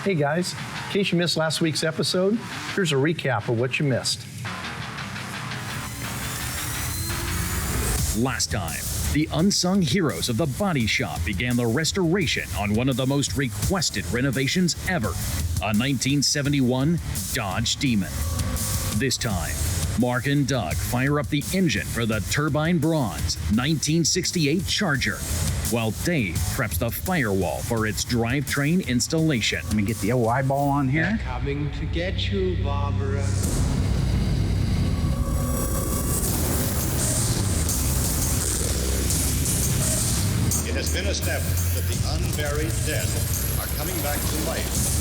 Hey guys, in case you missed last week's episode, here's a recap of what you missed. Last time, the unsung heroes of the body shop began the restoration on one of the most requested renovations ever, a 1971 Dodge Demon. This time, Mark and Doug fire up the engine for the Turbine Bronze 1968 Charger, while Dave preps the firewall for its drivetrain installation. Let me get the old eyeball on here. They're coming to get you, Barbara. It has been established that the unburied dead are coming back to life.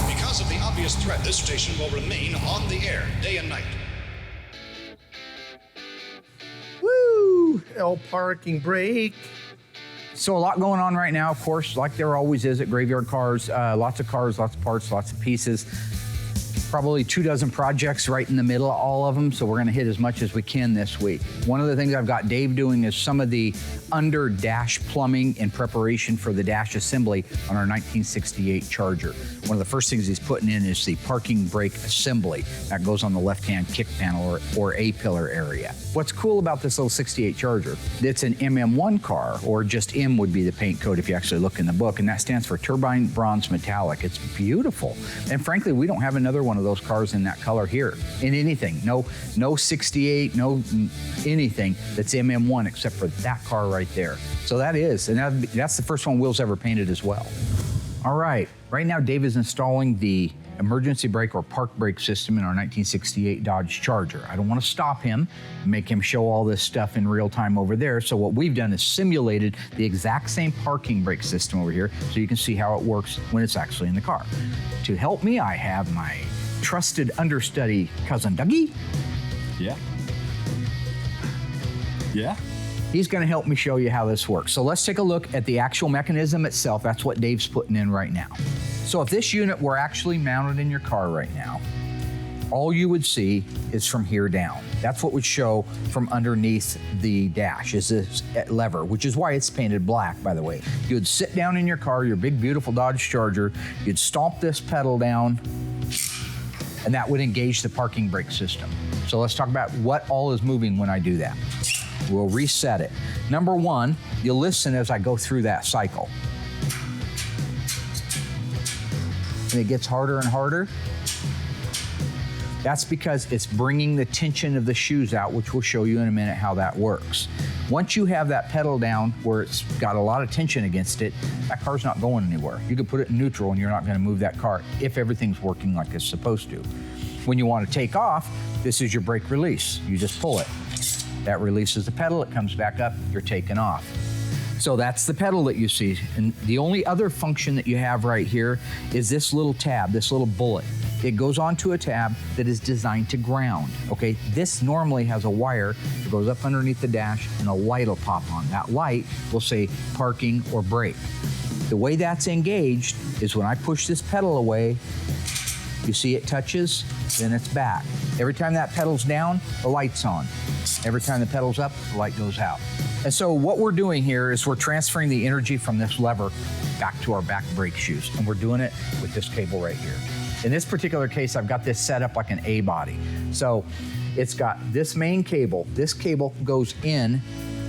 Because of the obvious threat, this station will remain on the air day and night. Woo! L parking brake. So a lot going on right now, of course, like there always is at Graveyard Carz. Lots of cars, lots of parts, lots of pieces. Probably 24 projects right in the middle of all of them, so we're gonna hit as much as we can this week. One of the things I've got Dave doing is some of the under dash plumbing in preparation for the dash assembly on our 1968 Charger. One of the first things he's putting in is the parking brake assembly. That goes on the left-hand kick panel or A-pillar area. What's cool about this little 68 Charger, it's an MM1 car, or just M would be the paint code if you actually look in the book, and that stands for Turbine Bronze Metallic. It's beautiful. And frankly, we don't have another one of those cars in that color here, in anything. No 68, no anything that's MM1 except for that car right there. So that is, and that's the first one Will's ever painted as well. All right, right now Dave is installing the emergency brake or park brake system in our 1968 Dodge Charger. I don't want to stop him and make him show all this stuff in real time over there. So what we've done is simulated the exact same parking brake system over here so you can see how it works when it's actually in the car. To help me, I have my trusted understudy cousin Dougie. Yeah. Yeah. He's gonna help me show you how this works. So let's take a look at the actual mechanism itself. That's what Dave's putting in right now. So if this unit were actually mounted in your car right now, all you would see is from here down. That's what would show from underneath the dash, is this lever, which is why it's painted black, by the way. You would sit down in your car, your big, beautiful Dodge Charger, you'd stomp this pedal down, and that would engage the parking brake system. So let's talk about what all is moving when I do that. We'll reset it. Number one, you'll listen as I go through that cycle. And it gets harder and harder. That's because it's bringing the tension of the shoes out, which we'll show you in a minute how that works. Once you have that pedal down where it's got a lot of tension against it, that car's not going anywhere. You can put it in neutral and you're not gonna move that car if everything's working like it's supposed to. When you wanna take off, this is your brake release. You just pull it. That releases the pedal, it comes back up, you're taking off. So that's the pedal that you see. And the only other function that you have right here is this little tab, this little bullet. It goes onto a tab that is designed to ground, okay? This normally has a wire that goes up underneath the dash and a light will pop on. That light will say parking or brake. The way that's engaged is when I push this pedal away, you see it touches, then it's back. Every time that pedal's down, the light's on. Every time the pedal's up, the light goes out. And so what we're doing here is we're transferring the energy from this lever back to our back brake shoes, and we're doing it with this cable right here. In this particular case, I've got this set up like an A body. So it's got this main cable. This cable goes in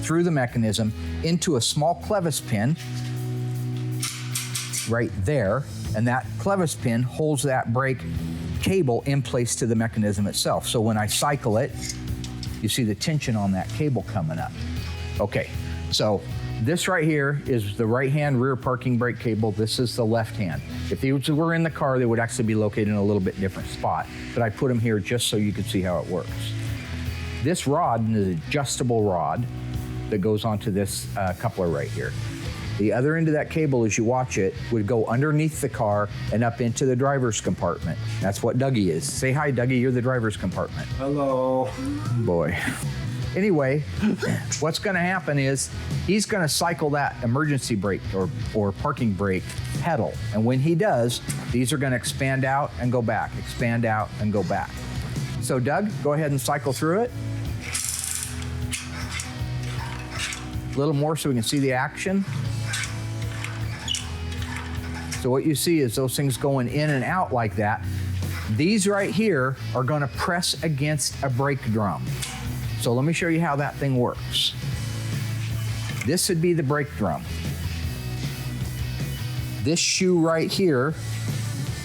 through the mechanism into a small clevis pin right there, and that clevis pin holds that brake cable in place to the mechanism itself. So when I cycle it, you see the tension on that cable coming up. Okay, so this right here is the right-hand rear parking brake cable. This is the left hand. If these were in the car, they would actually be located in a little bit different spot, but I put them here just so you could see how it works. This rod is an adjustable rod that goes onto this coupler right here. The other end of that cable, as you watch it, would go underneath the car and up into the driver's compartment. That's what Dougie is. Say hi, Dougie, you're the driver's compartment. Hello. Boy. Anyway, what's gonna happen is he's gonna cycle that emergency brake or parking brake pedal. And when he does, these are gonna expand out and go back, expand out and go back. So Doug, go ahead and cycle through it. A little more so we can see the action. So what you see is those things going in and out like that. These right here are gonna press against a brake drum. So let me show you how that thing works. This would be the brake drum. This shoe right here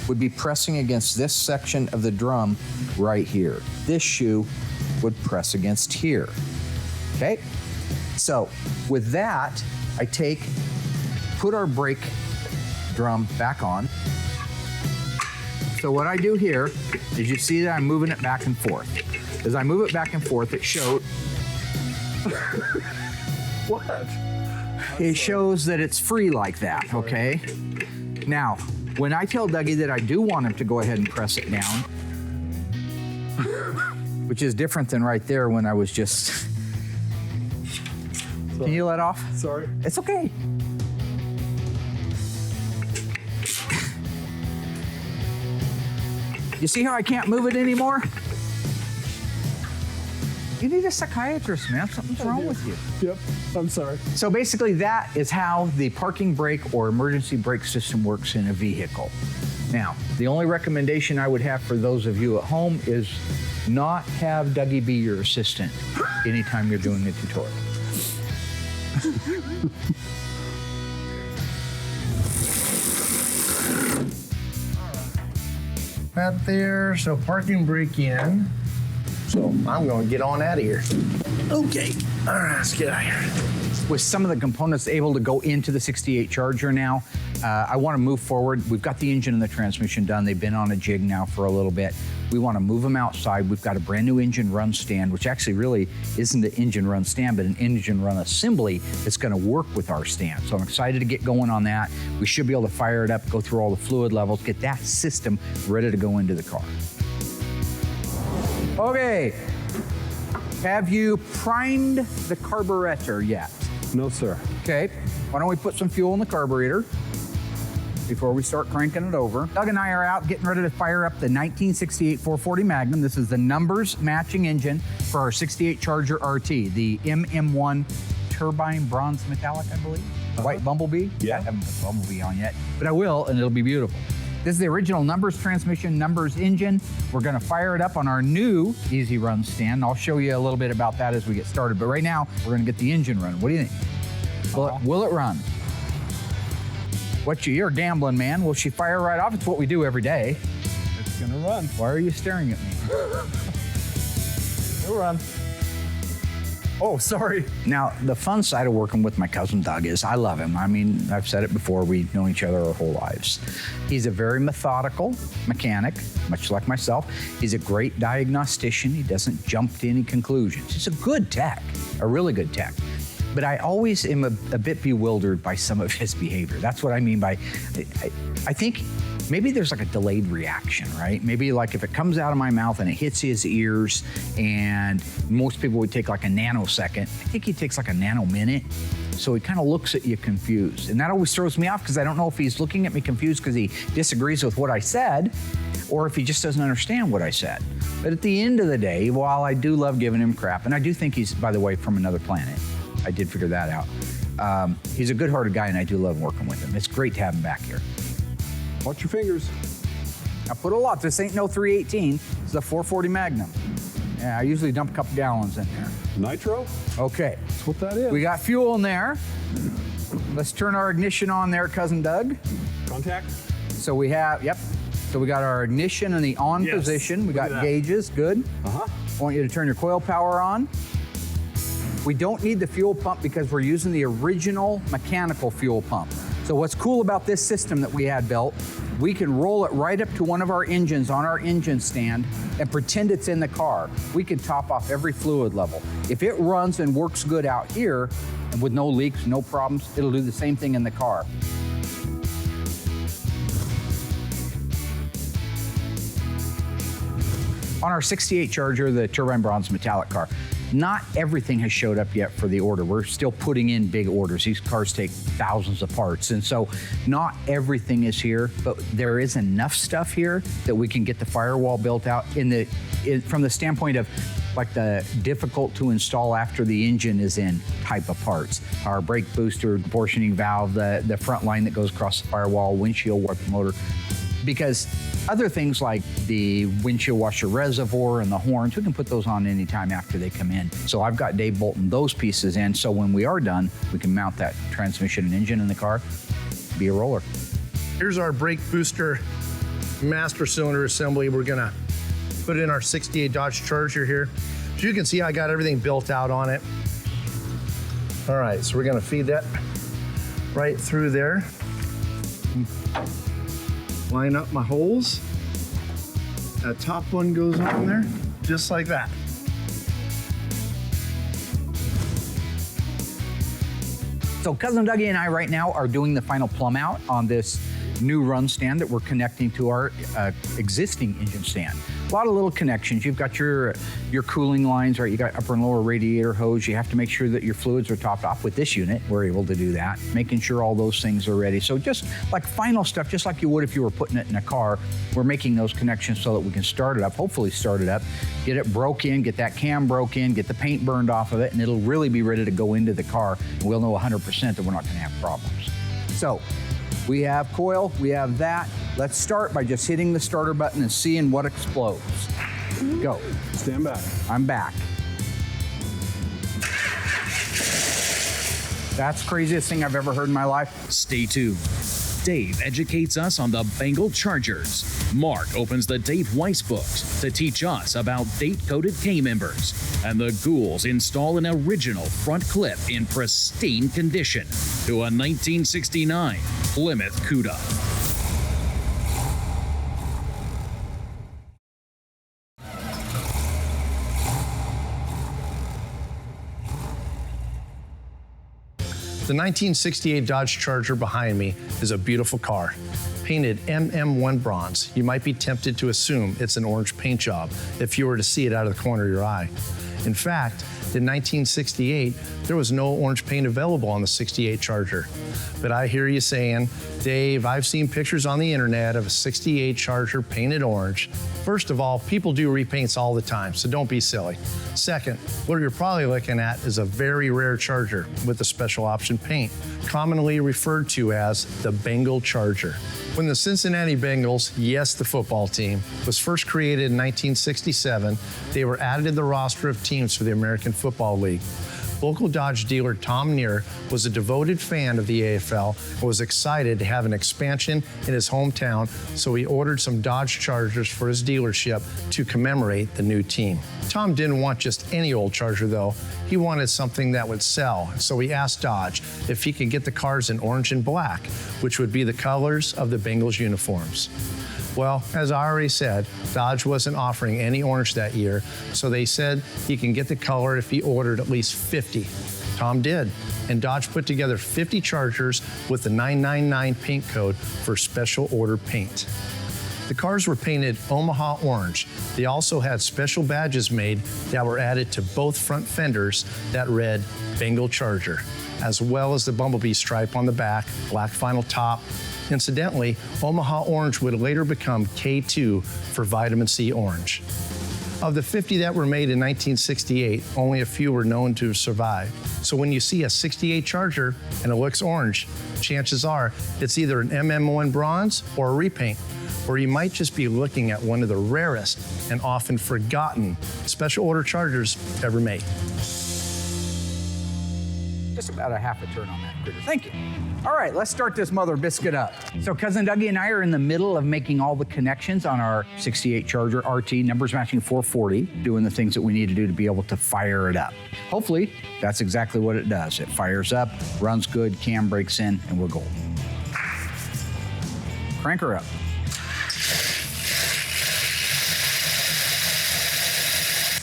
would be pressing against this section of the drum right here. This shoe would press against here, okay? So with that, I put our brake drum back on. So what I do here is you see that I'm moving it back and forth. As I move it back and forth, it shows. What? It shows that it's free like that, okay? Now, when I tell Dougie that I do want him to go ahead and press it down, which is different than right there when I was just. Can you let off? Sorry. It's okay. You see how I can't move it anymore? You need a psychiatrist, man. Something's wrong with you. Yep, I'm sorry. So basically that is how the parking brake or emergency brake system works in a vehicle. Now, the only recommendation I would have for those of you at home is not have Dougie be your assistant anytime you're doing a tutorial. That there, so parking brake in. So I'm gonna get on out of here. Okay, all right, let's get out of here. With some of the components able to go into the 68 Charger now, I want to move forward. We've got the engine and the transmission done. They've been on a jig now for a little bit. We want to move them outside. We've got a brand new engine run stand, which actually really isn't an engine run stand, but an engine run assembly that's going to work with our stand. So I'm excited to get going on that. We should be able to fire it up, go through all the fluid levels, get that system ready to go into the car. Okay, have you primed the carburetor yet? No, sir. Okay, why don't we put some fuel in the carburetor before we start cranking it over. Doug and I are out getting ready to fire up the 1968 440 Magnum. This is the numbers matching engine for our 68 Charger RT, the MM1 turbine bronze metallic, I believe. White Bumblebee. Yeah. I haven't put Bumblebee on yet, but I will, and it'll be beautiful. This is the original numbers transmission, numbers engine. We're gonna fire it up on our new Easy Run stand. I'll show you a little bit about that as we get started, but right now, we're gonna get the engine running. What do you think? Will it run? You're a gambling man. Will she fire right off? It's what we do every day. It's gonna run. Why are you staring at me? It'll run. Oh, sorry. Now, the fun side of working with my cousin Doug is I love him. I mean, I've said it before, we've known each other our whole lives. He's a very methodical mechanic, much like myself. He's a great diagnostician. He doesn't jump to any conclusions. He's a good tech, a really good tech. But I always am a bit bewildered by some of his behavior. That's what I mean by, I think maybe there's like a delayed reaction, right? Maybe like if it comes out of my mouth and it hits his ears, and most people would take like a nanosecond, I think he takes like a nanominute. So he kind of looks at you confused. And that always throws me off because I don't know if he's looking at me confused because he disagrees with what I said, or if he just doesn't understand what I said. But at the end of the day, while I do love giving him crap, and I do think he's, by the way, from another planet, I did figure that out. He's a good-hearted guy, and I do love working with him. It's great to have him back here. Watch your fingers. I put a lot. This ain't no 318. This is a 440 Magnum. Yeah, I usually dump a couple gallons in there. Nitro? Okay. That's what that is. We got fuel in there. Let's turn our ignition on there, Cousin Doug. Contact? So we have, yep. So we got our ignition in the on Yes. position. We Look got at that. gauges, good. Uh-huh. I want you to turn your coil power on. We don't need the fuel pump because we're using the original mechanical fuel pump. So what's cool about this system that we had built, we can roll it right up to one of our engines on our engine stand and pretend it's in the car. We can top off every fluid level. If it runs and works good out here, and with no leaks, no problems, it'll do the same thing in the car. On our 68 Charger, the turbine bronze metallic car, Not everything has showed up yet for the order. We're still putting in big orders. These cars take thousands of parts. And so not everything is here, but there is enough stuff here that we can get the firewall built out from the standpoint of like the difficult to install after the engine is in type of parts. Our brake booster, portioning valve, the front line that goes across the firewall, windshield wiper motor. Because other things like the windshield washer reservoir and the horns, we can put those on anytime after they come in. So I've got Dave bolting those pieces in, so when we are done, we can mount that transmission and engine in the car, be a roller. Here's our brake booster master cylinder assembly. We're gonna put in our 68 Dodge Charger here. As you can see, I got everything built out on it. All right, so we're gonna feed that right through there. Line up my holes. That top one goes on there, just like that. So Cousin Dougie and I right now are doing the final plumb out on this new run stand that we're connecting to our existing engine stand. A lot of little connections. You've got your cooling lines, right? You got upper and lower radiator hose. You have to make sure that your fluids are topped off with this unit. We're able to do that, making sure all those things are ready. So just like final stuff, just like you would if you were putting it in a car, we're making those connections so that we can start it up, hopefully start it up, get it broke in, get that cam broke in, get the paint burned off of it, and it'll really be ready to go into the car. And we'll know 100% that we're not gonna have problems. So we have coil, we have that. Let's start by just hitting the starter button and seeing what explodes. Go. Stand back. I'm back. That's the craziest thing I've ever heard in my life. Stay tuned. Dave educates us on the Bengal Chargers. Mark opens the Dave Weiss books to teach us about date-coded K-members. And the ghouls install an original front clip in pristine condition to a 1969 Plymouth Cuda. The 1968 Dodge Charger behind me is a beautiful car, painted MM1 bronze. You might be tempted to assume it's an orange paint job if you were to see it out of the corner of your eye. In fact, in 1968, there was no orange paint available on the 68 Charger. But I hear you saying, Dave, I've seen pictures on the internet of a 68 Charger painted orange. First of all, people do repaints all the time, so don't be silly. Second, what you're probably looking at is a very rare Charger with a special option paint, commonly referred to as the Bengal Charger. When the Cincinnati Bengals, yes, the football team, was first created in 1967, they were added to the roster of teams for the American Football League. Local Dodge dealer Tom Neer was a devoted fan of the AFL and was excited to have an expansion in his hometown, so he ordered some Dodge Chargers for his dealership to commemorate the new team. Tom didn't want just any old Charger though. He wanted something that would sell, so he asked Dodge if he could get the cars in orange and black, which would be the colors of the Bengals uniforms. Well, as I already said, Dodge wasn't offering any orange that year, so they said he can get the color if he ordered at least 50. Tom did, and Dodge put together 50 Chargers with the 999 paint code for special order paint. The cars were painted Omaha orange. They also had special badges made that were added to both front fenders that read Bengal Charger, as well as the bumblebee stripe on the back, black vinyl top. Incidentally, Omaha orange would later become K2 for vitamin C orange. Of the 50 that were made in 1968, only a few were known to have survived. So when you see a 68 Charger and it looks orange, chances are it's either an MM1 bronze or a repaint, or you might just be looking at one of the rarest and often forgotten special order Chargers ever made. Just about a half a turn on that critter. Thank you. All right, let's start this mother biscuit up. So Cousin Dougie and I are in the middle of making all the connections on our 68 Charger RT, numbers matching 440, doing the things that we need to do to be able to fire it up. Hopefully, that's exactly what it does. It fires up, runs good, cam breaks in, and we're golden. Crank her up.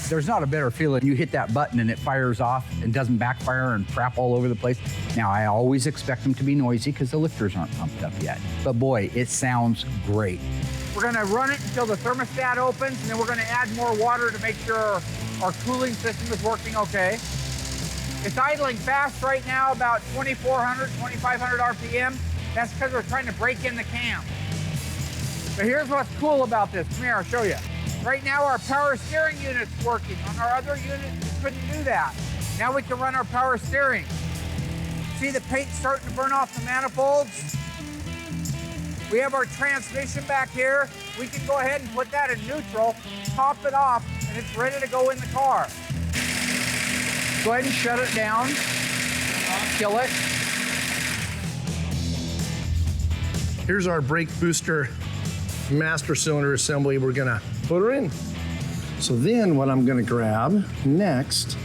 There's not a better feeling. You hit that button and it fires off and doesn't backfire and crap all over the place. Now, I always expect them to be noisy because the lifters aren't pumped up yet. But boy, it sounds great. We're gonna run it until the thermostat opens, and then we're gonna add more water to make sure Our cooling system is working okay. It's idling fast right now, about 2,400, 2,500 RPM. That's because we're trying to break in the cam. But here's what's cool about this. Come here, I'll show you. Right now, our power steering unit's working. On our other unit, we couldn't do that. Now we can run our power steering. See the paint starting to burn off the manifolds? We have our transmission back here. We can go ahead and put that in neutral, top it off, and it's ready to go in the car. Go ahead and shut it down, kill it. Here's our brake booster master cylinder assembly. We're gonna put her in. So then what I'm gonna grab next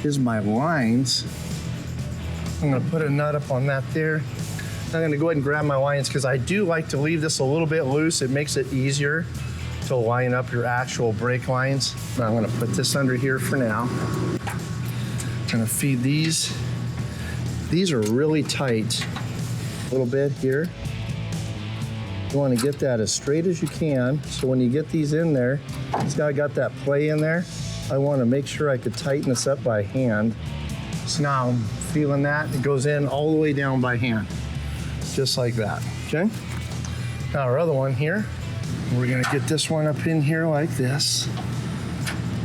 is my lines. I'm gonna put a nut up on that there. I'm gonna go ahead and grab my lines because I do like to leave this a little bit loose. It makes it easier to line up your actual brake lines. But I'm gonna put this under here for now. I'm gonna feed these. These are really tight. A little bit here. You want to get that as straight as you can. So when you get these in there, it's got that play in there. I want to make sure I could tighten this up by hand. So now I'm feeling that. It goes in all the way down by hand, just like that, okay? Now our other one here, we're gonna get this one up in here like this.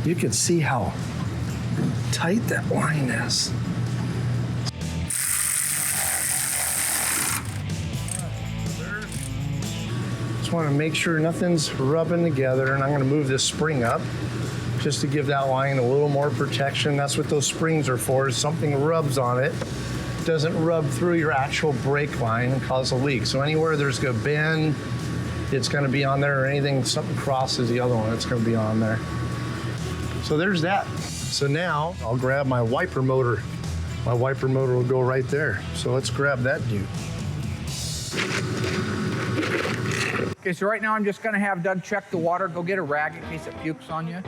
You can see how tight that line is. Just want to make sure nothing's rubbing together, and I'm going to move this spring up just to give that line a little more protection. That's what those springs are for, is something rubs on it. Doesn't rub through your actual brake line and cause a leak. So anywhere there's a bend, it's going to be on there, or anything, something crosses the other one, it's going to be on there. So there's that. So now I'll grab my wiper motor. My wiper motor will go right there. So let's grab that dude. Okay, so right now I'm just gonna have Doug check the water, go get a rag in case it pukes on you.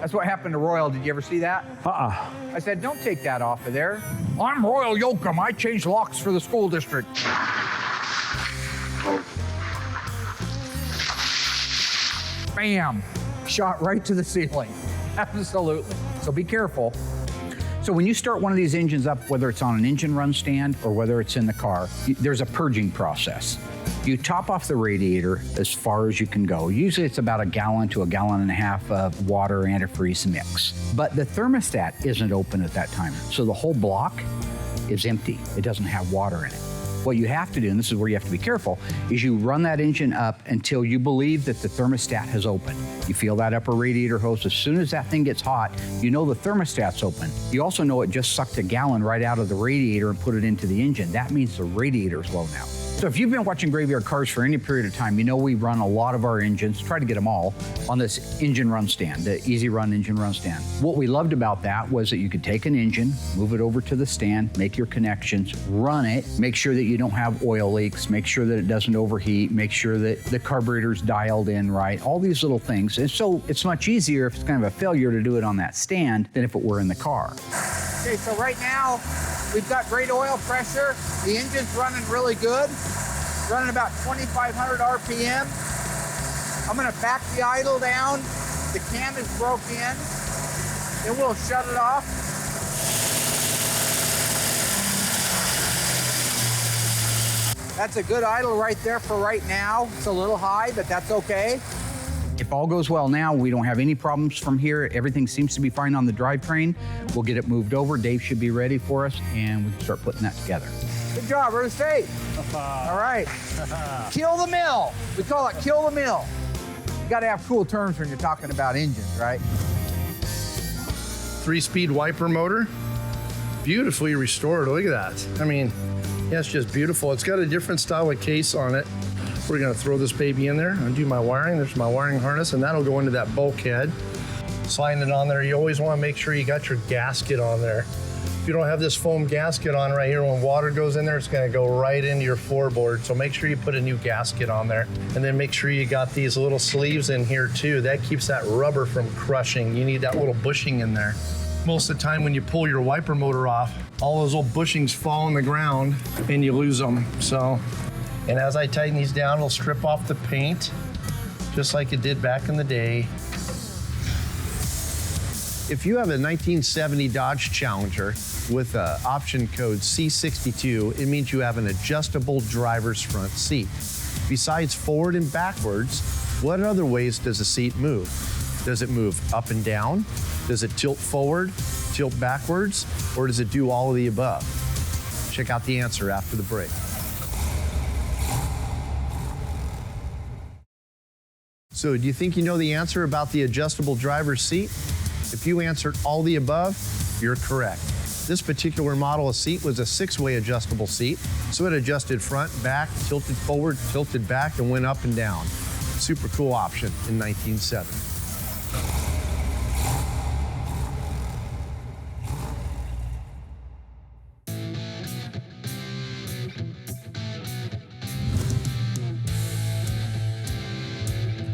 That's what happened to Royal. Did you ever see that? I said, don't take that off of there. I'm Royal Yoakum. I change locks for the school district. Bam! Shot right to the ceiling. Absolutely. So be careful. So when you start one of these engines up, whether it's on an engine run stand or whether it's in the car, there's a purging process. You top off the radiator as far as you can go. Usually it's about 1 gallon to 1.5 gallons of water antifreeze mix. But the thermostat isn't open at that time. So the whole block is empty. It doesn't have water in it. What you have to do, and this is where you have to be careful, is you run that engine up until you believe that the thermostat has opened. You feel that upper radiator hose. As soon as that thing gets hot, you know the thermostat's open. You also know it just sucked 1 gallon right out of the radiator and put it into the engine. That means the radiator's low now. So if you've been watching Graveyard Carz for any period of time, you know we run a lot of our engines, try to get them all, on this engine run stand, the Easy Run engine run stand. What we loved about that was that you could take an engine, move it over to the stand, make your connections, run it, make sure that you don't have oil leaks, make sure that it doesn't overheat, make sure that the carburetor's dialed in right, all these little things. And so it's much easier if it's kind of a failure to do it on that stand than if it were in the car. Okay, so right now, we've got great oil pressure. The engine's running really good. Running about 2,500 RPM. I'm gonna back the idle down. The cam is broke in. Then we'll shut it off. That's a good idle right there for right now. It's a little high, but that's okay. If all goes well now, we don't have any problems from here. Everything seems to be fine on the drivetrain. We'll get it moved over. Dave should be ready for us, and we can start putting that together. Good job, we're safe. All right. Kill the mill. We call it kill the mill. You gotta have cool terms when you're talking about engines, right? 3-speed wiper motor, beautifully restored. Look at that. I mean, yeah, it's just beautiful. It's got a different style of case on it. We're gonna throw this baby in there, undo my wiring. There's my wiring harness, and that'll go into that bulkhead. Sliding it on there, you always wanna make sure you got your gasket on there. If you don't have this foam gasket on right here, when water goes in there, it's gonna go right into your floorboard. So make sure you put a new gasket on there. And then make sure you got these little sleeves in here too. That keeps that rubber from crushing. You need that little bushing in there. Most of the time when you pull your wiper motor off, all those little bushings fall on the ground and you lose them. So, and as I tighten these down, it'll strip off the paint just like it did back in the day. If you have a 1970 Dodge Challenger with option code C62, it means you have an adjustable driver's front seat. Besides forward and backwards, what other ways does a seat move? Does it move up and down? Does it tilt forward, tilt backwards, or does it do all of the above? Check out the answer after the break. So do you think you know the answer about the adjustable driver's seat? If you answered all the above, you're correct. This particular model of seat was a 6-way adjustable seat, so it adjusted front, back, tilted forward, tilted back, and went up and down. Super cool option in 1970.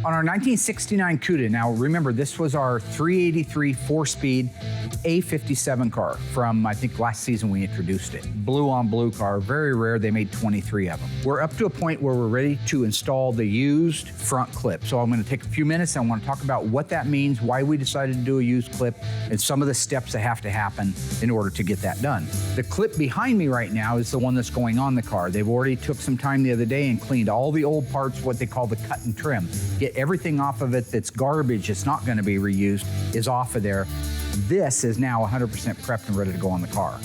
On our 1969 Cuda, now remember this was our 383 4-speed A57 car from, I think, last season we introduced it. Blue on blue car, very rare, they made 23 of them. We're up to a point where we're ready to install the used front clip. So I'm gonna take a few minutes, I wanna talk about what that means, why we decided to do a used clip, and some of the steps that have to happen in order to get that done. The clip behind me right now is the one that's going on the car. They've already took some time the other day and cleaned all the old parts, what they call the cut and trim. Get everything off of it that's garbage, it's not gonna be reused, is off of there. This is now 100% prepped and ready to go on the car.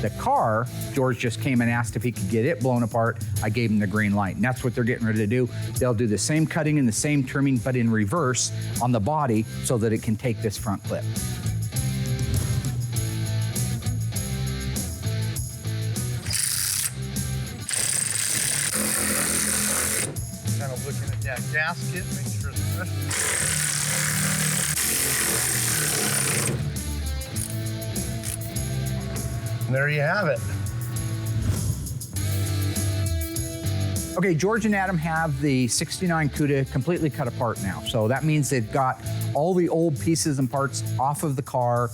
The car, George just came and asked if he could get it blown apart. I gave him the green light, and that's what they're getting ready to do. They'll do the same cutting and the same trimming, but in reverse on the body so that it can take this front clip. Kind of looking at that gasket, make sure it's fresh. And there you have it. Okay, George and Adam have the 69 Cuda completely cut apart now. So that means they've got all the old pieces and parts off of the car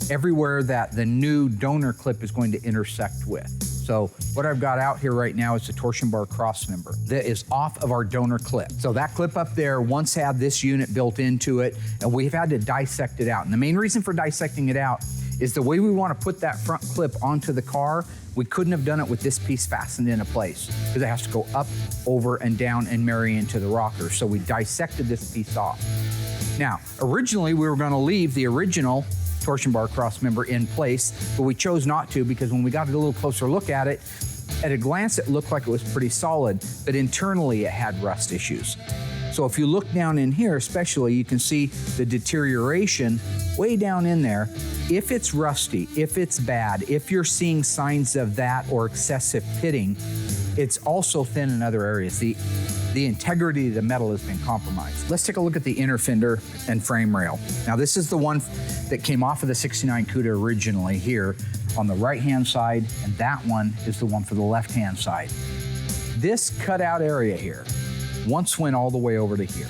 everywhere that the new donor clip is going to intersect with. So what I've got out here right now is the torsion bar crossmember that is off of our donor clip. So that clip up there once had this unit built into it, and we've had to dissect it out. And the main reason for dissecting it out is the way we want to put that front clip onto the car, we couldn't have done it with this piece fastened into place because it has to go up, over, and down and marry into the rocker. So we dissected this piece off. Now, originally we were going to leave the original torsion bar crossmember in place, but we chose not to because when we got a little closer look at it, at a glance it looked like it was pretty solid, but internally it had rust issues. So if you look down in here especially, you can see the deterioration way down in there. If it's rusty, if it's bad, if you're seeing signs of that or excessive pitting, it's also thin in other areas. The integrity of the metal has been compromised. Let's take a look at the inner fender and frame rail. Now this is the one that came off of the 69 Cuda originally here on the right-hand side, and that one is the one for the left-hand side. This cutout area here once went all the way over to here.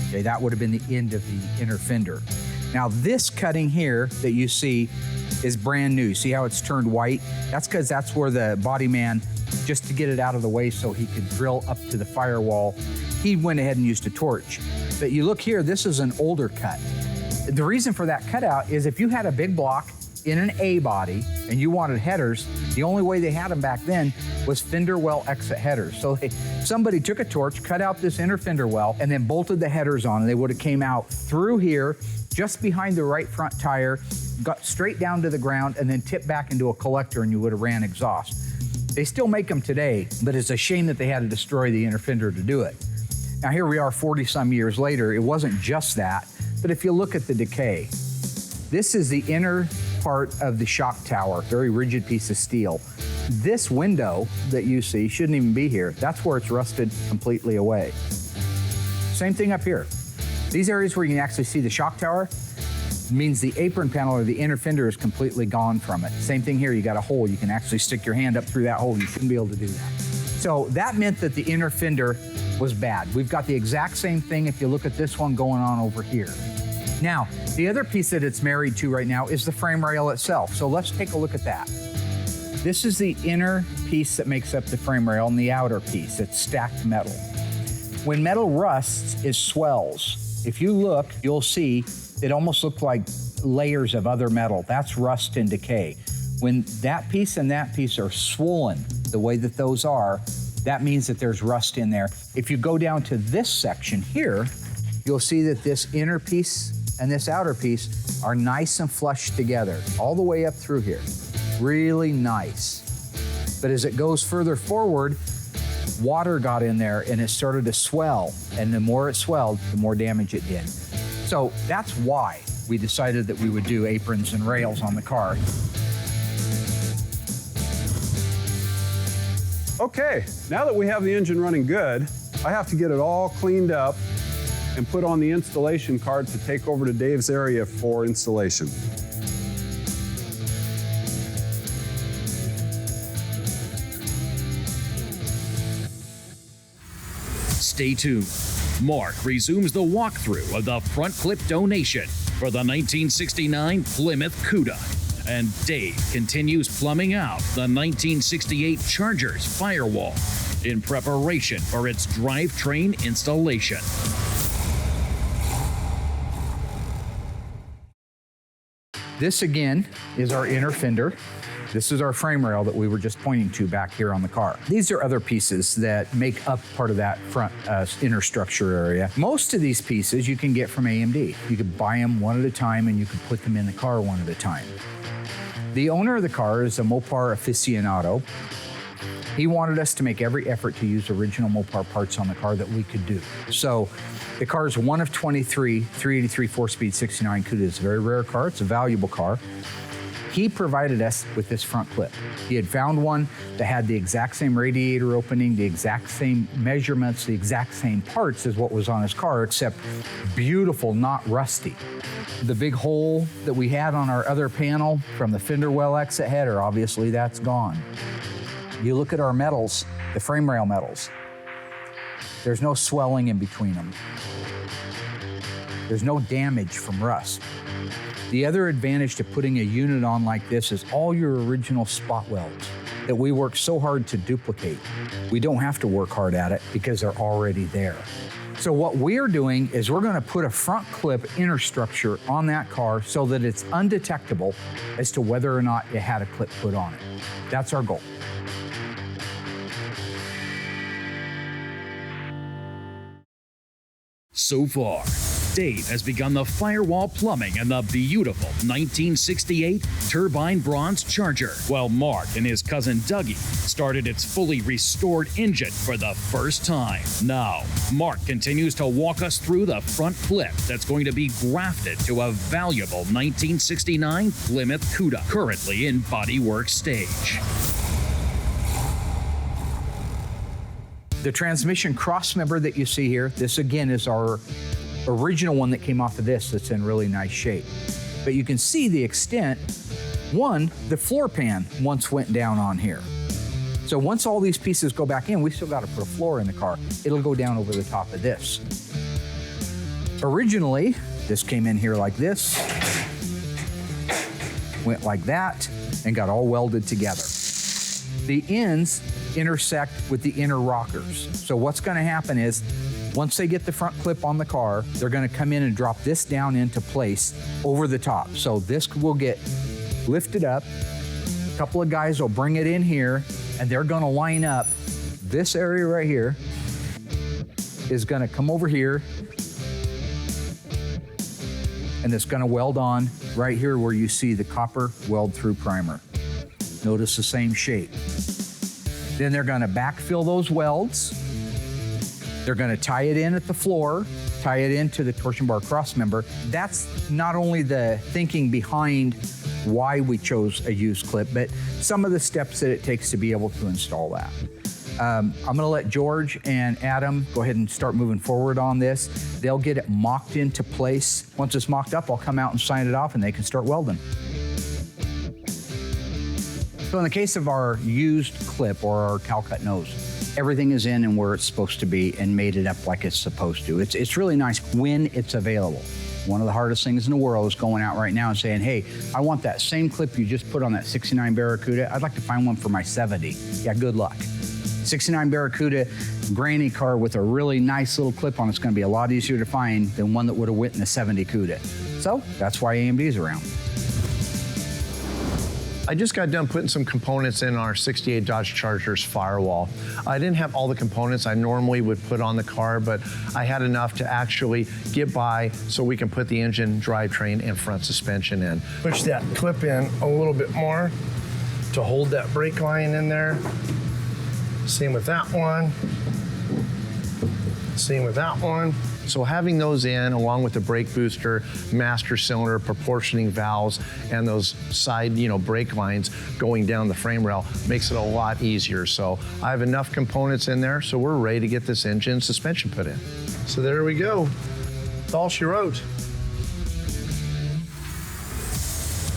Okay, that would have been the end of the inner fender. Now this cutting here that you see is brand new. See how it's turned white? That's because that's where the body man, just to get it out of the way so he could drill up to the firewall, he went ahead and used a torch. But you look here, this is an older cut. The reason for that cutout is if you had a big block in an A body and you wanted headers, the only way they had them back then was fender well exit headers. So somebody took a torch, cut out this inner fender well, and then bolted the headers on, and they would have came out through here, just behind the right front tire, got straight down to the ground, and then tipped back into a collector, and you would have ran exhaust. They still make them today, but it's a shame that they had to destroy the inner fender to do it. Now here we are 40-some years later. It wasn't just that, but if you look at the decay, this is the inner part of the shock tower, very rigid piece of steel. This window that you see shouldn't even be here. That's where it's rusted completely away. Same thing up here. These areas where you can actually see the shock tower means the apron panel or the inner fender is completely gone from it. Same thing here, you got a hole. You can actually stick your hand up through that hole. You shouldn't be able to do that. So that meant that the inner fender was bad. We've got the exact same thing if you look at this one going on over here. Now, the other piece that it's married to right now is the frame rail itself. So let's take a look at that. This is the inner piece that makes up the frame rail and the outer piece. It's stacked metal. When metal rusts, it swells. If you look, you'll see it almost looks like layers of other metal. That's rust and decay. When that piece and that piece are swollen the way that those are, that means that there's rust in there. If you go down to this section here, you'll see that this inner piece and this outer piece are nice and flush together, all the way up through here. Really nice. But as it goes further forward, water got in there and it started to swell. And the more it swelled, the more damage it did. So that's why we decided that we would do aprons and rails on the car. Okay, now that we have the engine running good, I have to get it all cleaned up and put on the installation cart to take over to Dave's area for installation. Stay tuned. Mark resumes the walkthrough of the front clip donation for the 1969 Plymouth Cuda. And Dave continues plumbing out the 1968 Charger's firewall in preparation for its drivetrain installation. This again is our inner fender. This is our frame rail that we were just pointing to back here on the car. These are other pieces that make up part of that front inner structure area. Most of these pieces you can get from AMD. You could buy them one at a time and you could put them in the car one at a time. The owner of the car is a Mopar aficionado. He wanted us to make every effort to use original Mopar parts on the car that we could do. So the car is one of 23 383 4-speed 69 Cuda. It's a very rare car. It's a valuable car. He provided us with this front clip. He had found one that had the exact same radiator opening, the exact same measurements, the exact same parts as what was on his car, except beautiful, not rusty. The big hole that we had on our other panel from the fender well exit header, obviously that's gone. You look at our metals, the frame rail metals, there's no swelling in between them. There's no damage from rust. The other advantage to putting a unit on like this is all your original spot welds that we work so hard to duplicate. We don't have to work hard at it because they're already there. So what we're doing is we're gonna put a front clip inner structure on that car so that it's undetectable as to whether or not it had a clip put on it. That's our goal. So far, Dave has begun the firewall plumbing in the beautiful 1968 turbine bronze Charger, while Mark and his cousin Dougie started its fully restored engine for the first time. Now, Mark continues to walk us through the front clip that's going to be grafted to a valuable 1969 Plymouth Cuda, currently in bodywork stage. The transmission crossmember that you see here, this again is our original one that came off of this that's in really nice shape. But you can see the extent. One, the floor pan once went down on here. So once all these pieces go back in, we still got to put a floor in the car. It'll go down over the top of this. Originally, this came in here like this, went like that, and got all welded together. The ends intersect with the inner rockers. So what's going to happen is, once they get the front clip on the car, they're going to come in and drop this down into place over the top. So this will get lifted up. A couple of guys will bring it in here, and they're going to line up. This area right here is going to come over here, and it's going to weld on right here where you see the copper weld through primer. Notice the same shape. Then they're going to backfill those welds. They're going to tie it in at the floor, tie it into the torsion bar crossmember. That's not only the thinking behind why we chose a used clip, but some of the steps that it takes to be able to install that. I'm going to let George and Adam go ahead and start moving forward on this. They'll get it mocked into place. Once it's mocked up, I'll come out and sign it off and they can start welding. So in the case of our used clip or our cowl cut nose, everything is in and where it's supposed to be and made it up like it's supposed to. It's really nice when it's available. One of the hardest things in the world is going out right now and saying, hey, I want that same clip you just put on that 69 Barracuda. I'd like to find one for my 70. Yeah, good luck. 69 Barracuda granny car with a really nice little clip on it's going to be a lot easier to find than one that would have went in a 70 Cuda. So that's why AMD is around. I just got done putting some components in our 68 Dodge Charger's firewall. I didn't have all the components I normally would put on the car, but I had enough to actually get by so we can put the engine, drivetrain, and front suspension in. Push that clip in a little bit more to hold that brake line in there. Same with that one. Same with that one. So having those in, along with the brake booster, master cylinder, proportioning valves, and those side, brake lines going down the frame rail makes it a lot easier. So I have enough components in there, so we're ready to get this engine suspension put in. So there we go. That's all she wrote.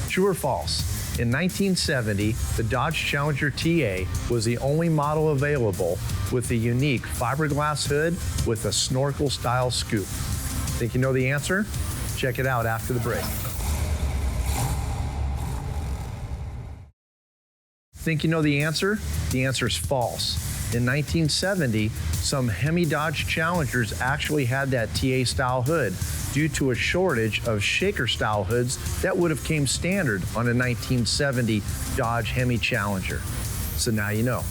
True or false? In 1970, the Dodge Challenger TA was the only model available with the unique fiberglass hood with a snorkel-style scoop. Think you know the answer? Check it out after the break. Think you know the answer? The answer is false. In 1970, some Hemi Dodge Challengers actually had that TA-style hood due to a shortage of shaker-style hoods that would have came standard on a 1970 Dodge Hemi Challenger. So now you know.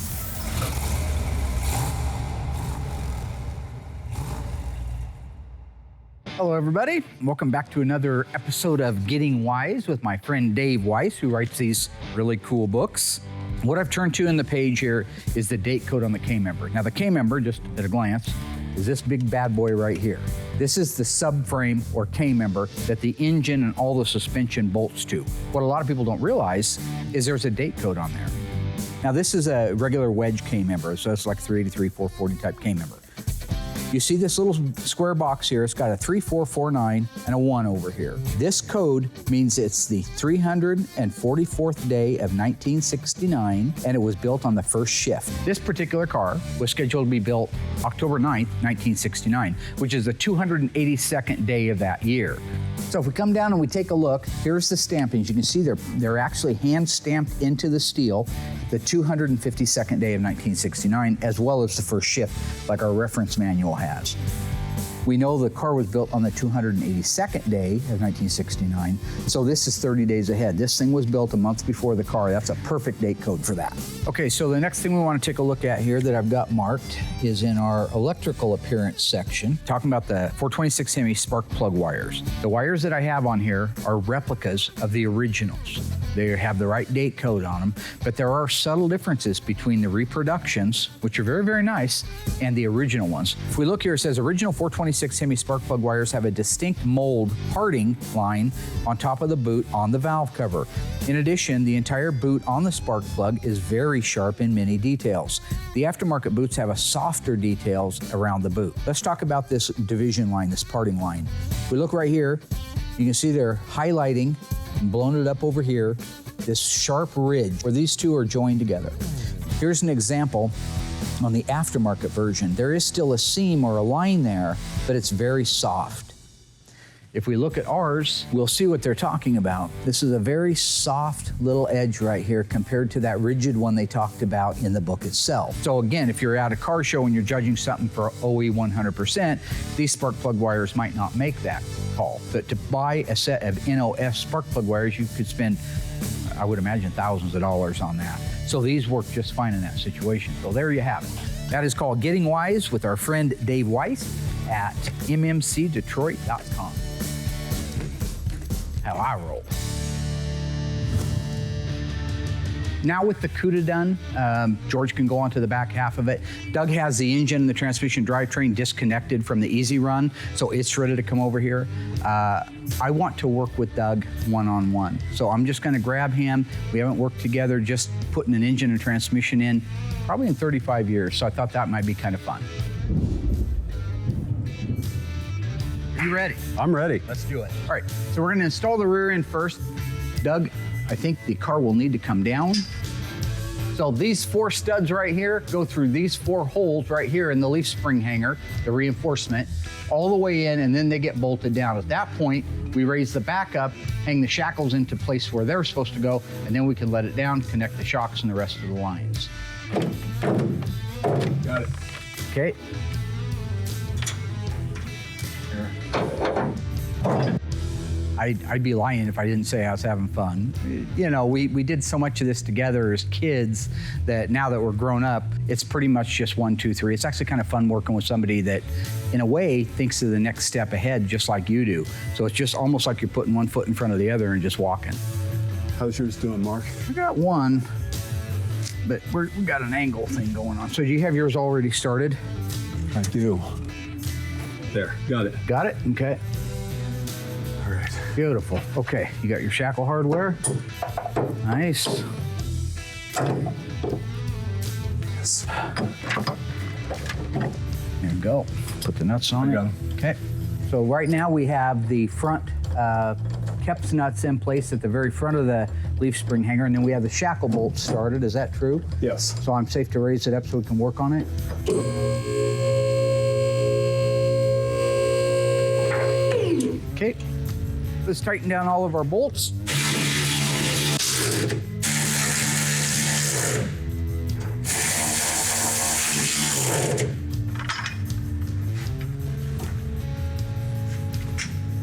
Hello, everybody. Welcome back to another episode of Getting Wise with my friend Dave Weiss, who writes these really cool books. What I've turned to in the page here is the date code on the K-member. Now, the K-member, just at a glance, is this big bad boy right here. This is the subframe or K-member that the engine and all the suspension bolts to. What a lot of people don't realize is there's a date code on there. Now, this is a regular wedge K-member, so it's like 383, 440 type K-member. You see this little square box here, it's got a 3449 and a 1 over here. This code means it's the 344th day of 1969, and it was built on the first shift. This particular car was scheduled to be built October 9th, 1969, which is the 282nd day of that year. So if we come down and we take a look, here's the stampings. You can see they're actually hand stamped into the steel, the 252nd day of 1969, as well as the first shift, like our reference manual has. We know the car was built on the 282nd day of 1969, so this is 30 days ahead. This thing was built a month before the car. That's a perfect date code for that. Okay, so the next thing we want to take a look at here that I've got marked is in our electrical appearance section, talking about the 426 Hemi spark plug wires. The wires that I have on here are replicas of the originals. They have the right date code on them, but there are subtle differences between the reproductions, which are very, very nice, and the original ones. If we look here, it says original 426 Hemi spark plug wires have a distinct mold parting line on top of the boot on the valve cover. In addition, the entire boot on the spark plug is very sharp in many details. The aftermarket boots have a softer details around the boot. Let's talk about this division line, this parting line. If we look right here, you can see they're highlighting and blown it up over here, this sharp ridge where these two are joined together. Here's an example on the aftermarket version. There is still a seam or a line there, but it's very soft. If we look at ours, we'll see what they're talking about. This is a very soft little edge right here compared to that rigid one they talked about in the book itself. So again, if you're at a car show and you're judging something for OE 100%, these spark plug wires might not make that call. But to buy a set of NOS spark plug wires, you could spend, I would imagine, thousands of dollars on that. So these work just fine in that situation. So there you have it. That is called Getting Wise with our friend Dave Weiss at mmcdetroit.com. How I roll. Now with the Cuda done, George can go on to the back half of it. Doug has the engine and the transmission drivetrain disconnected from the Easy Run, so it's ready to come over here. I want to work with Doug one-on-one, so I'm just gonna grab him. We haven't worked together, just putting an engine and transmission in probably in 35 years, so I thought that might be kind of fun. Are you ready? I'm ready. Let's do it. All right, so we're gonna install the rear end first. Doug, I think the car will need to come down. So these 4 studs right here go through these 4 holes right here in the leaf spring hanger, the reinforcement, all the way in, and then they get bolted down. At that point, we raise the back up, hang the shackles into place where they're supposed to go, and then we can let it down, connect the shocks and the rest of the lines. Got it. Okay. I'd be lying if I didn't say I was having fun. You know, we did so much of this together as kids that now that we're grown up, it's pretty much just 1, 2, 3. It's actually kind of fun working with somebody that, in a way, thinks of the next step ahead just like you do. So it's just almost like you're putting one foot in front of the other and just walking. How's yours doing, Mark? We got one, but we got an angle thing going on. So do you have yours already started? I do. There, got it. Got it? Okay. All right. Beautiful. Okay, you got your shackle hardware. Nice. Yes. There you go. Put the nuts on I it. got 'em. Okay. So right now we have the front Keps nuts in place at the very front of the leaf spring hanger, and then we have the shackle bolts started. Is that true? Yes. So I'm safe to raise it up so we can work on it? Okay. Let's tighten down all of our bolts.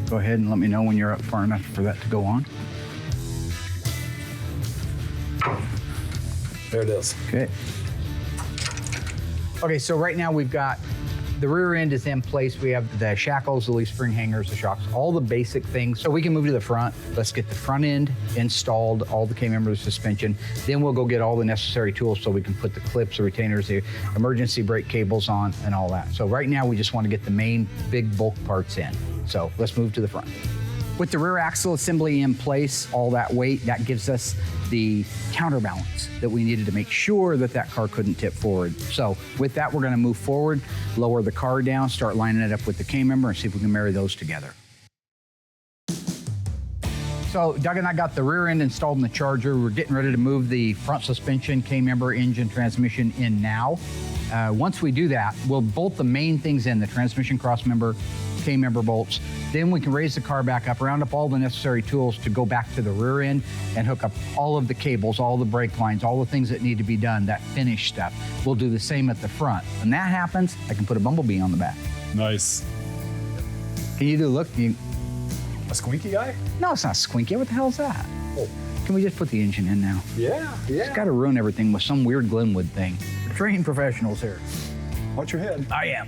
Go ahead and let me know when you're up far enough for that to go on. There it is. Okay. Okay, so right now we've got the rear end is in place. We have the shackles, the leaf spring hangers, the shocks, all the basic things. So we can move to the front. Let's get the front end installed, all the K-member suspension. Then we'll go get all the necessary tools so we can put the clips, the retainers, the emergency brake cables on, and all that. So right now we just want to get the main big bulk parts in. So let's move to the front. With the rear axle assembly in place, all that weight, that gives us the counterbalance that we needed to make sure that that car couldn't tip forward. So with that, we're gonna move forward, lower the car down, start lining it up with the K-member and see if we can marry those together. So Doug and I got the rear end installed in the Charger. We're getting ready to move the front suspension, K-member, engine, transmission in now. Once we do that, we'll bolt the main things in, the transmission crossmember, K-member bolts. Then we can raise the car back up, round up all the necessary tools to go back to the rear end and hook up all of the cables, all the brake lines, all the things that need to be done, that finished stuff. We'll do the same at the front. When that happens, I can put a bumblebee on the back. Nice. Can you do, look, A squeaky guy? no, it's not squinky. What the hell is that? Oh. Can we just put the engine in now? Yeah, It's got to ruin everything with some weird Glenwood thing. We're trained professionals here. Watch your head. I am.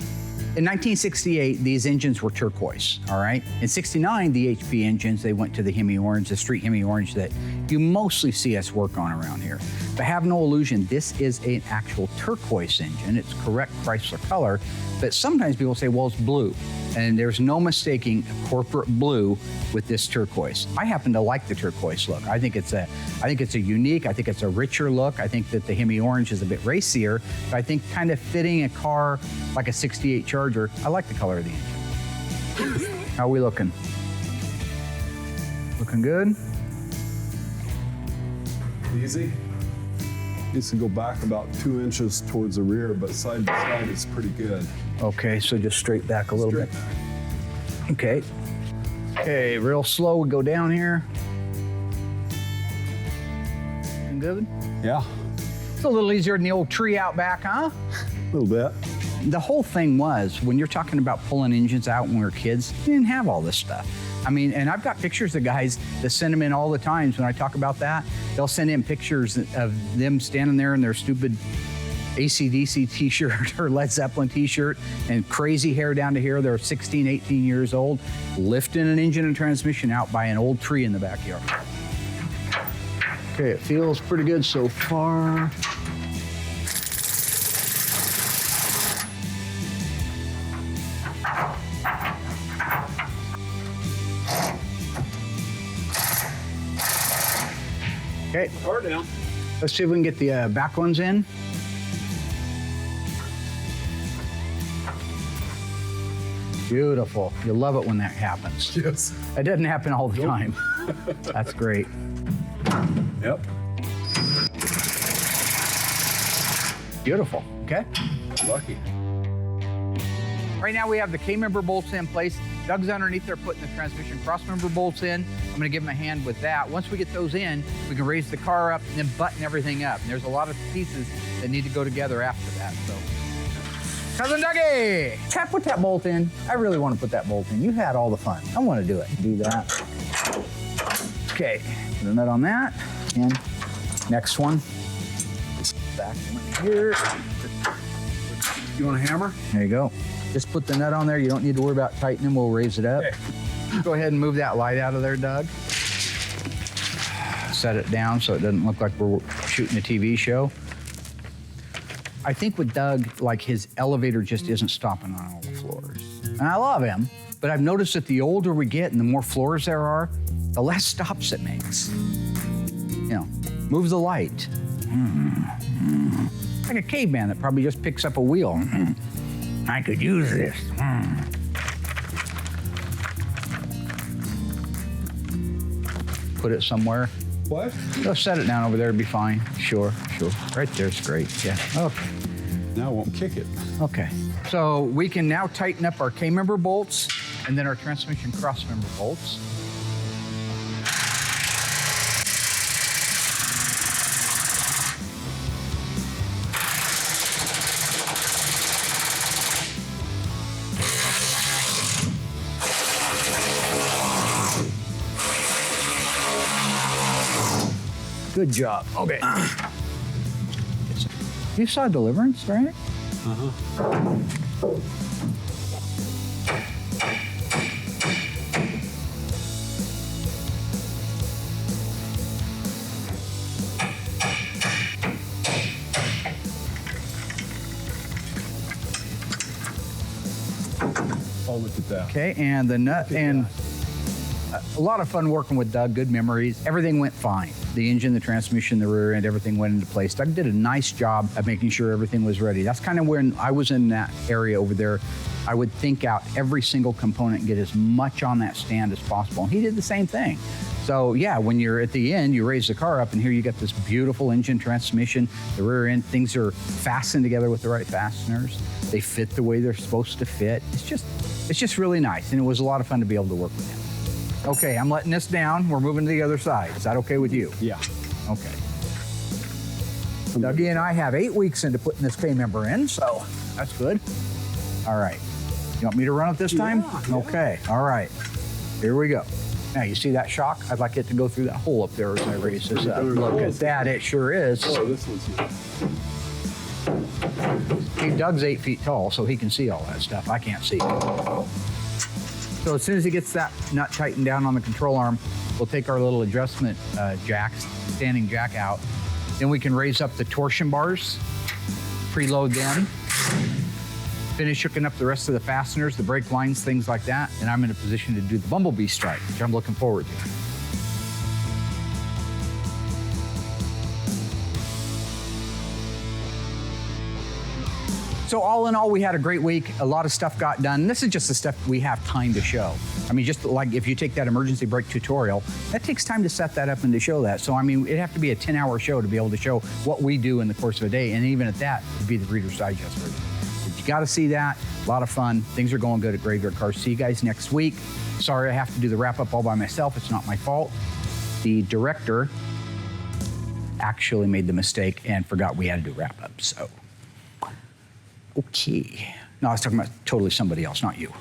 In 1968, these engines were turquoise, all right? In 69, the HP engines, they went to the Hemi orange, the street Hemi orange that you mostly see us work on around here. But have no illusion, this is an actual turquoise engine. It's correct Chrysler color, but sometimes people say, well, it's blue. And there's no mistaking corporate blue with this turquoise. I happen to like the turquoise look. I think it's a unique, I think it's a richer look. I think that the Hemi orange is a bit racier, but I think kind of fitting a car like a 68 Charger, I like the color of the engine. How are we looking? Looking good? Easy. Needs to go back about 2 inches towards the rear, but side to side is pretty good. Okay, so just straight back a little Straight bit. back. Okay. Okay, real slow, we go down here. And good? Yeah, It's a little easier than the old tree out back, huh? a little bit. The whole thing was, when you're talking about pulling engines out when we were kids, you didn't have all this stuff. I mean, and I've got pictures of guys that send them in all the times when I talk about that. They'll send in pictures of them standing there in their stupid AC/DC t-shirt or Led Zeppelin t-shirt and crazy hair down to here. They're 16, 18 years old, lifting an engine and transmission out by an old tree in the backyard. Okay, it feels pretty good so far. Okay, Car down. let's see if we can get the back ones in. Beautiful. You love it when that happens. Yes. It doesn't happen all the time. That's great. Yep. Beautiful. Okay. Lucky. Right now we have the K-member bolts in place. Doug's underneath there putting the transmission crossmember bolts in. I'm gonna give him a hand with that. Once we get those in, we can raise the car up and then button everything up. And there's a lot of pieces that need to go together after that, so. Cousin Dougie, Chap, put that bolt in. I really want to put that bolt in. You had all the fun. I want to do it. Do that. Okay, put a nut on that. And next one. Back one here. You want a hammer? There you go. Just put the nut on there. You don't need to worry about tightening. We'll raise it up. Okay. Go ahead and move that light out of there, Doug. Set it down so it doesn't look like we're shooting a TV show. I think with Doug, like his elevator just isn't stopping on all the floors. And I love him, but I've noticed that the older we get and the more floors there are, the less stops it makes. You know, move the light. Like a caveman that probably just picks up a wheel. I could use this. Put it somewhere. What? Go set it down over there, it'll be fine. Sure. Right there's great, yeah. Okay. Now it won't kick it. Okay. So we can now tighten up our K-member bolts and then our transmission crossmember bolts. Good job. Okay. You saw Deliverance, right? Oh, look at that. Okay, and the nut and a lot of fun working with Doug, good memories. Everything went fine. The engine, the transmission, the rear end, everything went into place. Doug did a nice job of making sure everything was ready. That's kind of when I was in that area over there. I would think out every single component and get as much on that stand as possible. And he did the same thing. So yeah, when you're at the end, you raise the car up and here you got this beautiful engine, transmission, the rear end, things are fastened together with the right fasteners. They fit the way they're supposed to fit. It's just really nice. And it was a lot of fun to be able to work with him. Okay, I'm letting this down. We're moving to the other side. Is that okay with you? Yeah. Okay. Dougie and I have 8 weeks into putting this K-member in, so that's good. All right. You want me to run it this time? Yeah. Okay, all right. Here we go. Now, you see that shock? I'd like it to go through that hole up there as I raise this up. Look at that, it sure is. Oh, this one's here. Doug's 8 feet tall, so he can see all that stuff. I can't see it. So as soon as he gets that nut tightened down on the control arm, we'll take our little adjustment jacks, standing jack out. Then we can raise up the torsion bars, preload them, finish hooking up the rest of the fasteners, the brake lines, things like that. And I'm in a position to do the bumblebee strike, which I'm looking forward to. So all in all, we had a great week. A lot of stuff got done. This is just the stuff we have time to show. I mean, just like if you take that emergency brake tutorial, that takes time to set that up and to show that. So, I mean, it'd have to be a 10-hour show to be able to show what we do in the course of a day. And even at that, it'd be the Reader's Digest version. But you got to see that. A lot of fun. Things are going good at Graveyard Carz. See you guys next week. Sorry I have to do the wrap-up all by myself. It's not my fault. The director actually made the mistake and forgot we had to do wrap-up, so. Okay. No, I was talking about totally somebody else, not you.